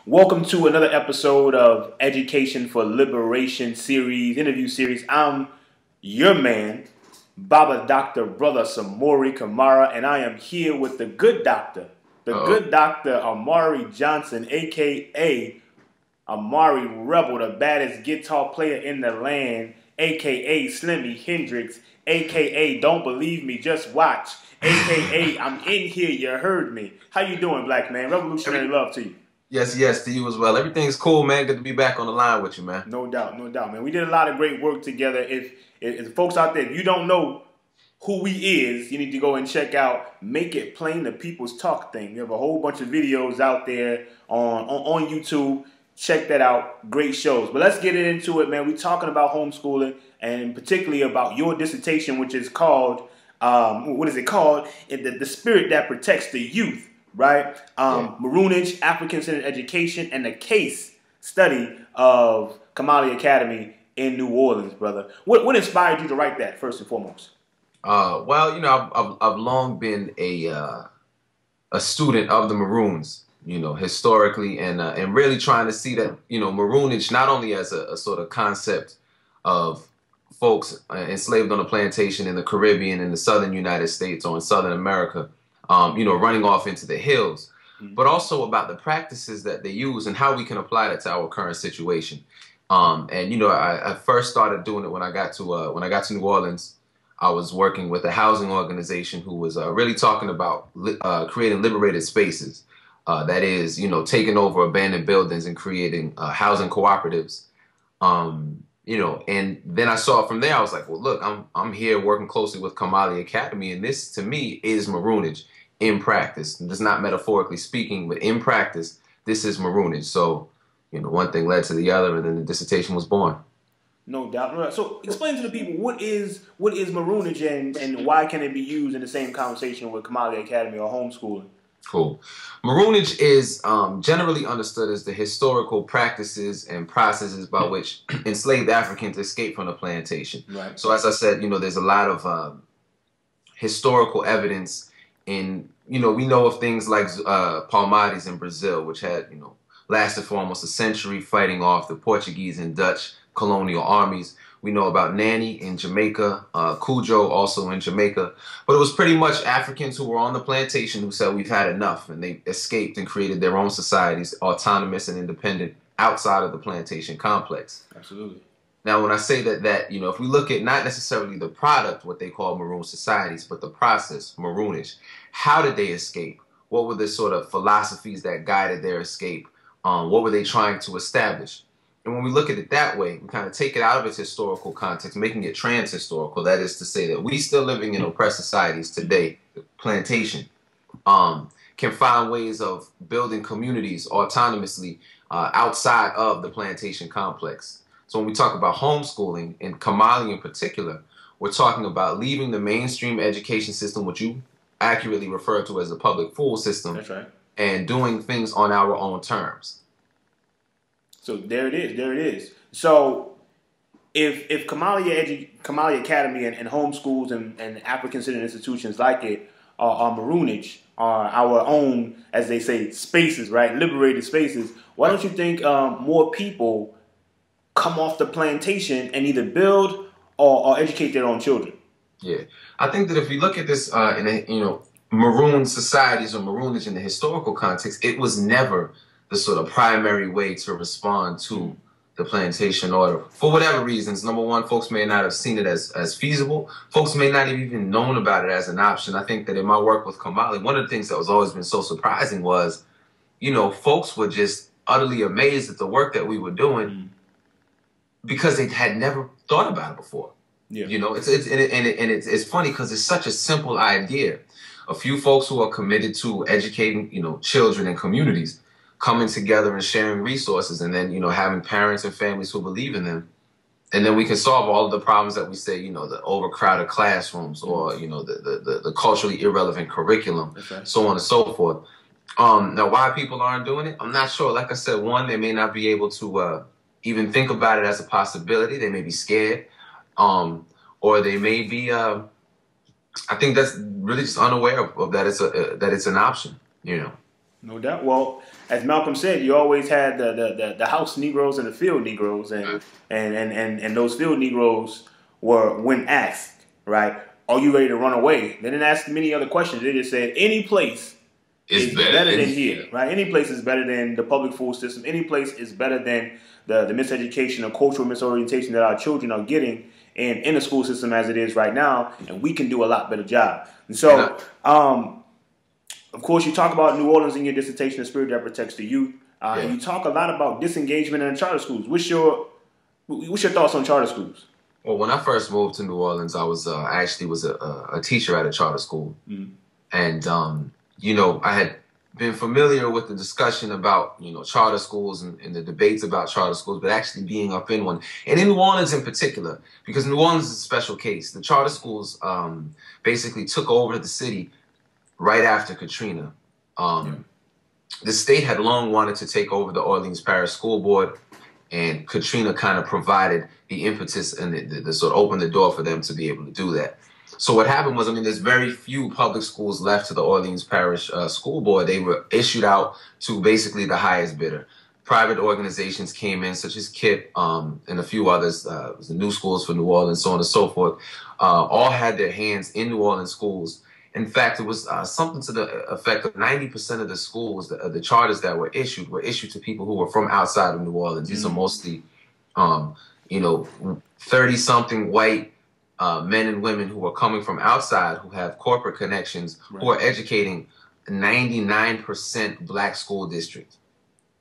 Welcome to another episode of Education for Liberation series, interview series. I'm your man, Baba Dr. Brother Samori, Camara, and I am here with the good doctor, good doctor Amari Johnson, a.k.a. Amari Rebel, the baddest guitar player in the land, a.k.a. Slimmy Hendrix, a.k.a. Don't Believe Me, Just Watch, a.k.a. I'm in here, you heard me. How you doing, black man? Revolutionary love to you. Yes, to you as well. Everything's cool, man. Good to be back on the line with you, man. No doubt, man. We did a lot of great work together. If folks out there, if you don't know who we is, you need to go and check out Make It Plain the People's Talk thing. We have a whole bunch of videos out there on YouTube. Check that out. Great shows. But let's get into it, man. We're talking about homeschooling and particularly about your dissertation, which is called, what is it called? The Spirit That Protects the Youth. Right? Maroonage, Afrikan-centered education, and the case study of Camara Academy in New Orleans, brother. What inspired you to write that, first and foremost? Well, you know, I've long been a student of the maroons, you know, historically, and really trying to see that, you know, maroonage not only as a sort of concept of folks enslaved on a plantation in the Caribbean, in the southern United States, or in Southern America, you know, running off into the hills, but also about the practices that they use and how we can apply that to our current situation. And you know, I first started doing it when I got to New Orleans. I was working with a housing organization who was really talking about creating liberated spaces. That is, you know, taking over abandoned buildings and creating housing cooperatives. You know, and then I saw from there, I was like, well, look, I'm here working closely with Camara Academy, and this to me is maroonage in practice. It's not metaphorically speaking, but in practice, this is maroonage. So, you know, one thing led to the other, and then the dissertation was born. No doubt. So explain to the people, what is maroonage and why can it be used in the same conversation with Camara Academy or homeschooling? Cool. Maroonage is generally understood as the historical practices and processes by which enslaved Africans escaped from the plantation. Right. So as I said, you know, there's a lot of historical evidence in, you know, we know of things like Palmares in Brazil, which had, you know, lasted for almost a century fighting off the Portuguese and Dutch colonial armies. We know about Nanny in Jamaica, Cujo also in Jamaica. But it was pretty much Africans who were on the plantation who said we've had enough, and they escaped and created their own societies, autonomous and independent, outside of the plantation complex. Absolutely. Now, when I say that, you know, if we look at not necessarily the product, what they call maroon societies, but the process, maroonage, how did they escape? What were the sort of philosophies that guided their escape? What were they trying to establish? And when we look at it that way, we kind of take it out of its historical context, making it trans-historical. That is to say that we still living in oppressed societies today, the plantation, can find ways of building communities autonomously outside of the plantation complex. So when we talk about homeschooling, and Kamali in particular, we're talking about leaving the mainstream education system, which you accurately refer to as the public school system. That's right. And doing things on our own terms. So there it is. So if Camara Academy and homeschools and African-centered institutions like it are maroonage, are our own, as they say, spaces, right? Liberated spaces. Why don't you think more people come off the plantation and either build or educate their own children? Yeah, I think that if we look at this in a, you know, maroon societies or maroonage in the historical context, it was never the sort of primary way to respond to the plantation order. For whatever reasons, number one, folks may not have seen it as feasible. Folks may not have even known about it as an option. I think that in my work with Kamali, one of the things that was always been so surprising was, you know, folks were just utterly amazed at the work that we were doing because they had never thought about it before. Yeah. You know, it's funny because it's such a simple idea. A few folks who are committed to educating, you know, children and communities, coming together and sharing resources, and then, you know, having parents and families who believe in them. And then we can solve all of the problems that we say, you know, the overcrowded classrooms or, you know, the culturally irrelevant curriculum, so on and so forth. Now, why people aren't doing it, I'm not sure. Like I said, one, they may not be able to even think about it as a possibility. They may be scared, or they may be, I think that's really just unaware of that it's an option, you know. No doubt. Well, as Malcolm said, you always had the house Negroes and the field Negroes, and those field Negroes were, when asked, right, are you ready to run away? They didn't ask many other questions. They just said any place is better than here, right? Any place is better than the public school system. Any place is better than the miseducation or cultural misorientation that our children are getting in the school system as it is right now, and we can do a lot better job. And so, of course, you talk about New Orleans in your dissertation, The Spirit That Protects the Youth. And you talk a lot about disengagement in charter schools. What's your thoughts on charter schools? Well, when I first moved to New Orleans, I was actually was a teacher at a charter school. And, you know, I had been familiar with the discussion about, you know, charter schools and the debates about charter schools, but actually being up in one. And in New Orleans in particular, because New Orleans is a special case. The charter schools basically took over the city right after Katrina. The state had long wanted to take over the Orleans Parish School Board, and Katrina kind of provided the impetus and the sort of opened the door for them to be able to do that. So what happened was, I mean, there's very few public schools left to the Orleans Parish School Board. They were issued out to basically the highest bidder. Private organizations came in, such as KIP and a few others, the New Schools for New Orleans, so on and so forth, all had their hands in New Orleans schools. In fact, it was something to the effect of 90% of the schools, the charters that were issued to people who were from outside of New Orleans. These are mostly, you know, 30-something white men and women who are coming from outside, who have corporate connections, who are educating 99% black school district.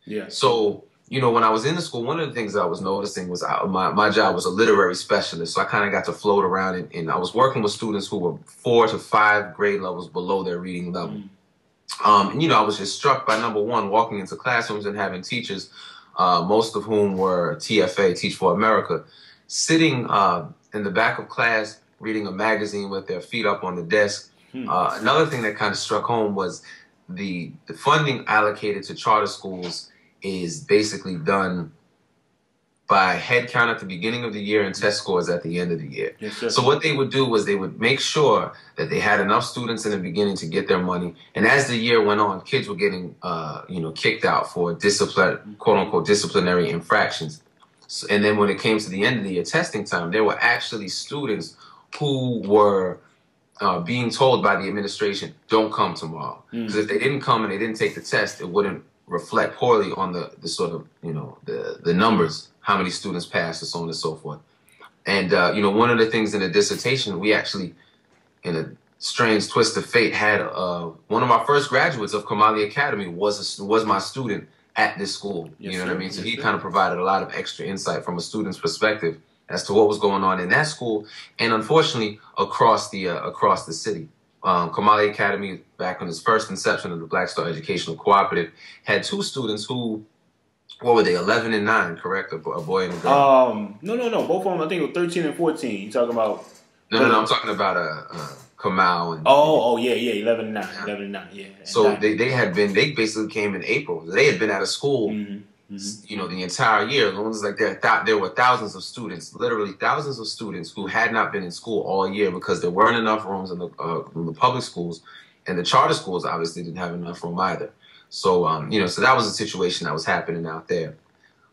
Yeah. So, you know, when I was in the school, one of the things that I was noticing was my job was a literary specialist. So I kind of got to float around and I was working with students who were 4 to 5 grade levels below their reading level. And, you know, I was just struck by, number one, walking into classrooms and having teachers, most of whom were TFA, Teach for America, sitting in the back of class reading a magazine with their feet up on the desk. Another thing that kind of struck home was the funding allocated to charter schools is basically done by head count at the beginning of the year and test scores at the end of the year. Yes, so what they would do was they would make sure that they had enough students in the beginning to get their money. And as the year went on, kids were getting, you know, kicked out for quote unquote, disciplinary infractions. So, and then when it came to the end of the year testing time, there were actually students who were being told by the administration, don't come tomorrow. Because if they didn't come and they didn't take the test, it wouldn't reflect poorly on the sort of, you know, the numbers, how many students passed and so on and so forth. And, you know, one of the things in the dissertation, we actually, in a strange twist of fate, had one of our first graduates of Kamali Academy was my student at this school. You know what I mean? So he kind of provided a lot of extra insight from a student's perspective as to what was going on in that school and, unfortunately, across the city. Kamali Academy, back in its first inception of the Black Star Educational Cooperative, had 2 students who, what were they, 11 and 9, correct? A boy and a girl? No. Both of them, I think, were 13 and 14. You talking about? No. I'm talking about Kamau. Yeah, 11 and 9. 11 and 9, yeah. So they basically came in April. They had been out of school, you know, the entire year. It was like there were thousands of students, literally thousands of students who had not been in school all year because there weren't enough rooms in the public schools, and the charter schools obviously didn't have enough room either. So, you know, so that was a situation that was happening out there.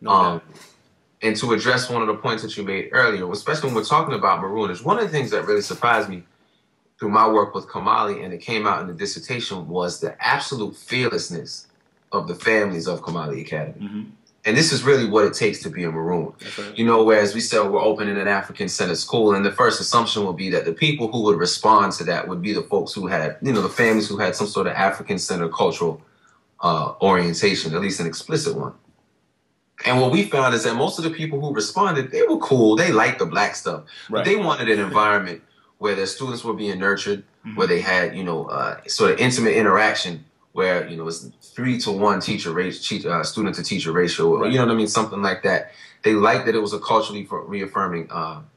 And to address one of the points that you made earlier, especially when we're talking about maroonage, one of the things that really surprised me through my work with Kamali, and it came out in the dissertation, was the absolute fearlessness of the families of Kamali Academy. And this is really what it takes to be a maroon. Right. You know, whereas we said we're opening an African-centered school, and the first assumption would be that the people who would respond to that would be the folks who had, you know, the families who had some sort of African-centered cultural orientation, at least an explicit one. And what we found is that most of the people who responded, they were cool. They liked the black stuff. But they wanted an environment where their students were being nurtured, where they had, you know, sort of intimate interaction, where, you know, it's 3-to-1 student to teacher ratio, or, you know what I mean, something like that. They liked that it was a culturally reaffirming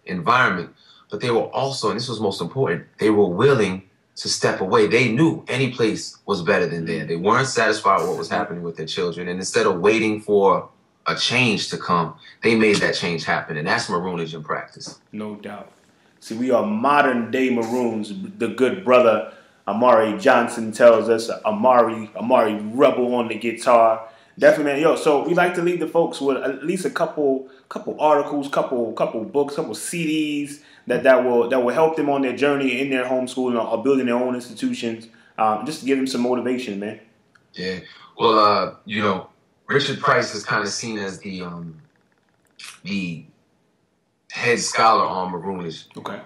environment, but they were also, and this was most important, they were willing to step away. They knew any place was better than there. They weren't satisfied with what was happening with their children, and instead of waiting for a change to come, they made that change happen, and that's maroonage in practice. No doubt. See, we are modern day maroons. The good brother Amari Johnson tells us. Amari Rebel on the guitar. Definitely, man. Yo, so we like to leave the folks with at least a couple articles, couple books, couple CDs that will help them on their journey in their homeschooling or building their own institutions. Just to give them some motivation, man. Yeah. Well, you know, Richard Price is kind of seen as the head scholar on maroonage. Okay.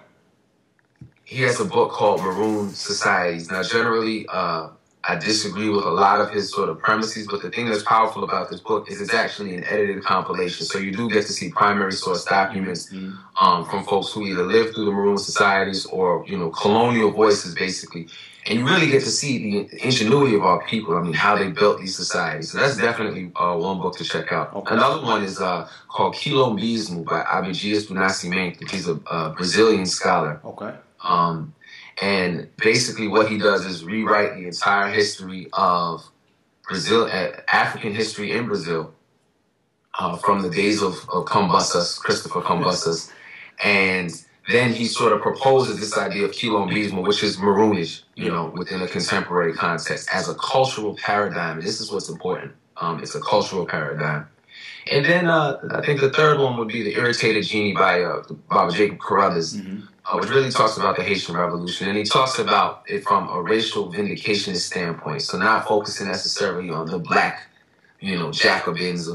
He has a book called Maroon Societies. Now, generally, I disagree with a lot of his sort of premises, but the thing that's powerful about this book is it's actually an edited compilation. So you do get to see primary source documents from folks who either lived through the Maroon Societies or, you know, colonial voices, basically. And you really get to see the ingenuity of our people, I mean, how they built these societies. So that's definitely one book to check out. Okay. Another one is called Quilombismo by Abdias do Nascimento. He's a Brazilian scholar. Okay. And basically what he does is rewrite the entire history of Brazil, African history in Brazil, from the days of Christopher Columbus. And then he sort of proposes this idea of quilombismo, which is maroonage, you know, within a contemporary context, as a cultural paradigm. And this is what's important. It's a cultural paradigm. And then I think the third one would be The Irritated Genie by Jacob Carruthers, which really talks about the Haitian Revolution. And he talks about it from a racial vindicationist standpoint. So not focusing necessarily on the black, you know, Jacobins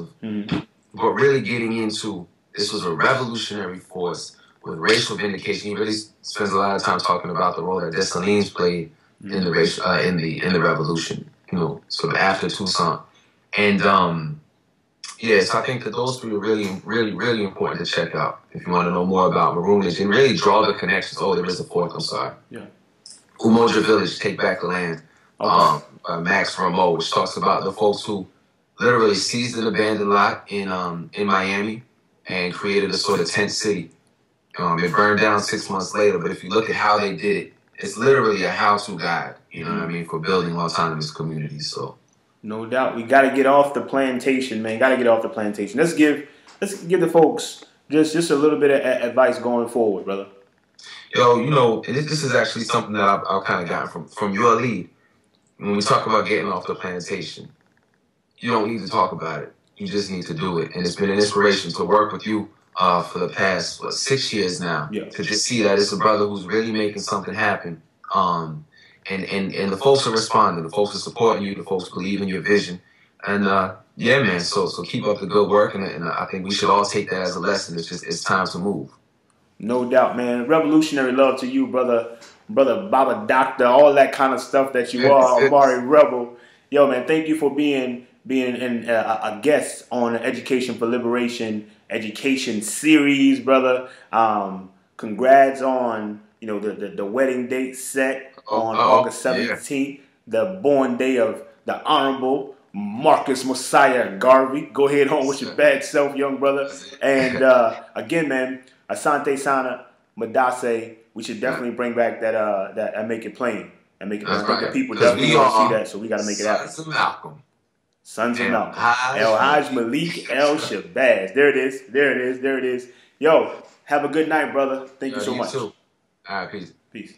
but really getting into this was a revolutionary force with racial vindication. He really spends a lot of time talking about the role that Dessalines played in the racial in the revolution, you know, sort of after Toussaint. And yeah, so I think that those three are really important to check out if you want to know more about maroonage and really draw the connections. Oh, there is a fourth, I'm sorry. Yeah. Umoja Village, Take Back the Land. Okay. Max Rameau, which talks about the folks who literally seized an abandoned lot in Miami and created a sort of tent city. It burned down 6 months later, but if you look at how they did it, it's literally a how-to guide, you know what I mean, for building autonomous communities. So. No doubt. We got to get off the plantation, man. Got to get off the plantation. Let's give the folks just a little bit of advice going forward, brother. Yo, you know, this is actually something that I've kind of gotten from your lead. When we talk about getting off the plantation, you don't need to talk about it. You just need to do it. And it's been an inspiration to work with you for the past, 6 years now. Yeah. To just see that it's a brother who's really making something happen. And the folks are responding. The folks are supporting you. The folks believe in your vision. And yeah, man. So keep up the good work. And I think we should all take that as a lesson. It's time to move. No doubt, man. Revolutionary love to you, brother Baba Doctor, all that kind of stuff that you are, Amari Rebel. Yo, man, thank you for being a guest on Education for Liberation education series, brother. Congrats on the wedding date set on August 17th, the born day of the Honorable Marcus Mosiah Garvey. Go ahead home with your bad self, young brother. And again, man, Asante Sana Madase. We should definitely bring back that and make it plain. And make it plain. I think the people definitely want to see that, so we got to make it happen. Sons of Malcolm. Sons of Malcolm. El Haj Malik El Shabazz. There it is. Yo, have a good night, brother. Thank you so much. Too. All right, peace. Peace.